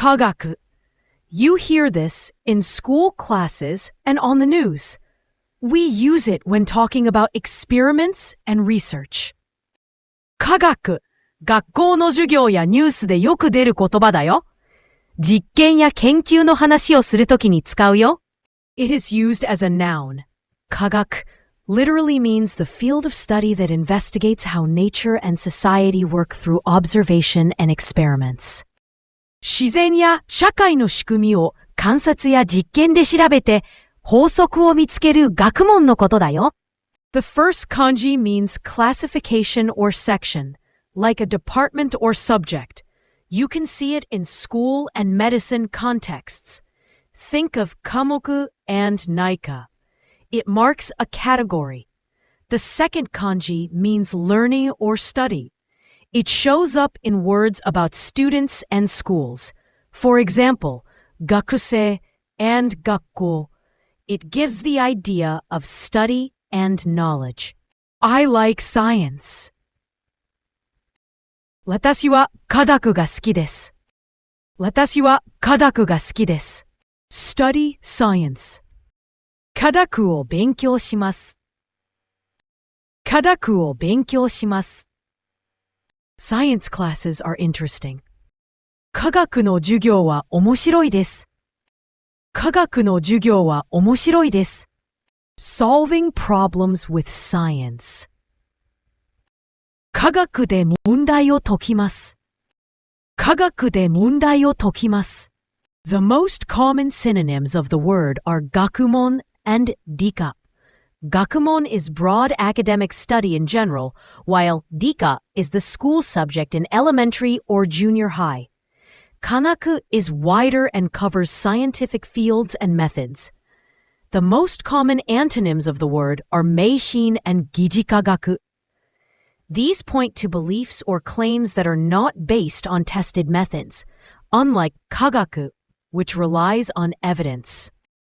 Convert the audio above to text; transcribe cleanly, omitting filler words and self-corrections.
Kagaku. You hear this in school classes and on the news. We use it when talking about experiments and research. 科学、学校の授業やニュースでよく出る言葉だよ。実験や研究の話をするときに使うよ。It is used as a noun. 科学 literally means the field of study that investigates how nature and society work through observation and experiments. 自然や社会の仕組みを観察や実験で調べて法則を見つける学問のことだよ。The first kanji means classification or section, like a department or subject. You can see it in school and medicine contexts. Think of kamoku and naika. It marks a category. The second kanji means learning or study. It shows up in words about students and schools. For example, gakusei and gakko. It gives the idea of study and knowledge. I like science. 私は科学が好きです。私は科学が好きです。Study science. 科学を勉強します。科学を勉強します。Science classes are interesting. 科学の授業は面白いです。科学の授業は面白いです。Solving problems with science. 科学で問題を解きます。科学で問題を解きます。The most common synonyms of the word are gakumon and dika. Gakumon is broad academic study in general, while dika is the school subject in elementary or junior high. Kanaku is wider and covers scientific fields and methods. The most common antonyms of the word are meishin and gijikagaku. These point to beliefs or claims that are not based on tested methods, unlike kagaku, which relies on evidence.